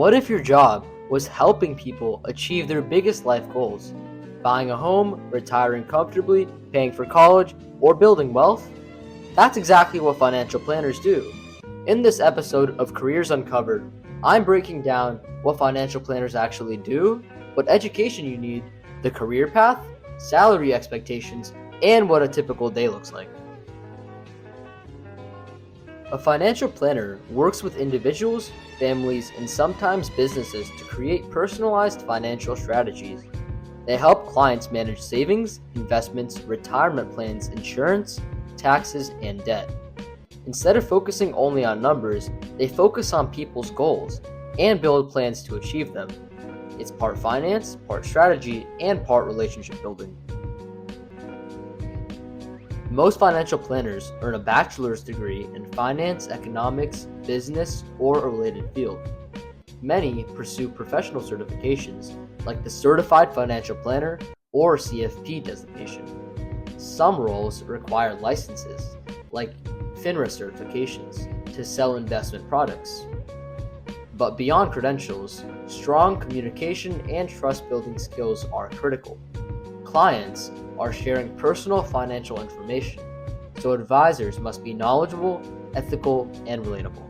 What if your job was helping people achieve their biggest life goals? Buying a home, retiring comfortably, paying for college, or building wealth? That's exactly what financial planners do. In this episode of Careers Uncovered, I'm breaking down what financial planners actually do, what education you need, the career path, salary expectations, and what a typical day looks like. A financial planner works with individuals, families, and sometimes businesses to create personalized financial strategies. They help clients manage savings, investments, retirement plans, insurance, taxes, and debt. Instead of focusing only on numbers, they focus on people's goals and build plans to achieve them. It's part finance, part strategy, and part relationship building. Most financial planners earn a bachelor's degree in finance, economics, business, or a related field. Many pursue professional certifications like the Certified Financial Planner or CFP designation. Some roles require licenses like FINRA certifications to sell investment products. But beyond credentials, strong communication and trust-building skills are critical. Clients are sharing personal financial information, so advisors must be knowledgeable, ethical, and relatable.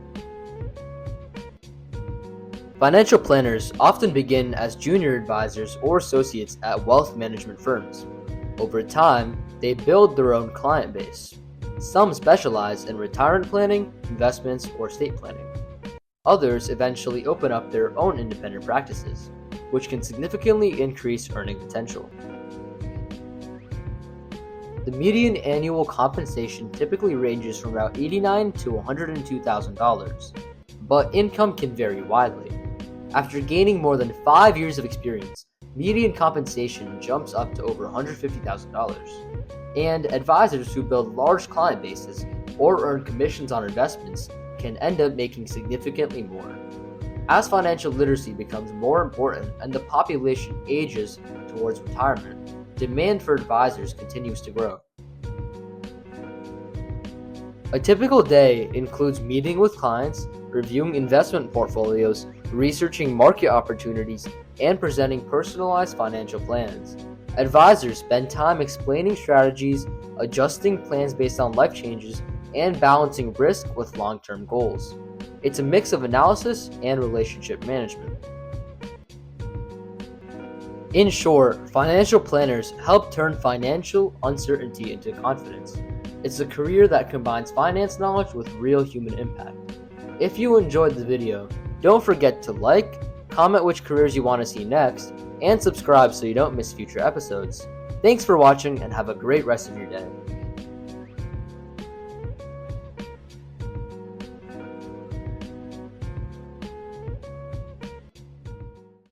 Financial planners often begin as junior advisors or associates at wealth management firms. Over time, they build their own client base. Some specialize in retirement planning, investments, or estate planning. Others eventually open up their own independent practices, which can significantly increase earning potential. The median annual compensation typically ranges from about $89,000 to $102,000, but income can vary widely. After gaining more than 5 years of experience, median compensation jumps up to over $150,000, and advisors who build large client bases or earn commissions on investments can end up making significantly more. As financial literacy becomes more important and the population ages towards retirement, demand for advisors continues to grow. A typical day includes meeting with clients, reviewing investment portfolios, researching market opportunities, and presenting personalized financial plans. Advisors spend time explaining strategies, adjusting plans based on life changes, and balancing risk with long-term goals. It's a mix of analysis and relationship management. In short, financial planners help turn financial uncertainty into confidence. It's a career that combines finance knowledge with real human impact. If you enjoyed the video, don't forget to like, comment which careers you want to see next, and subscribe so you don't miss future episodes. Thanks for watching and have a great rest of your day.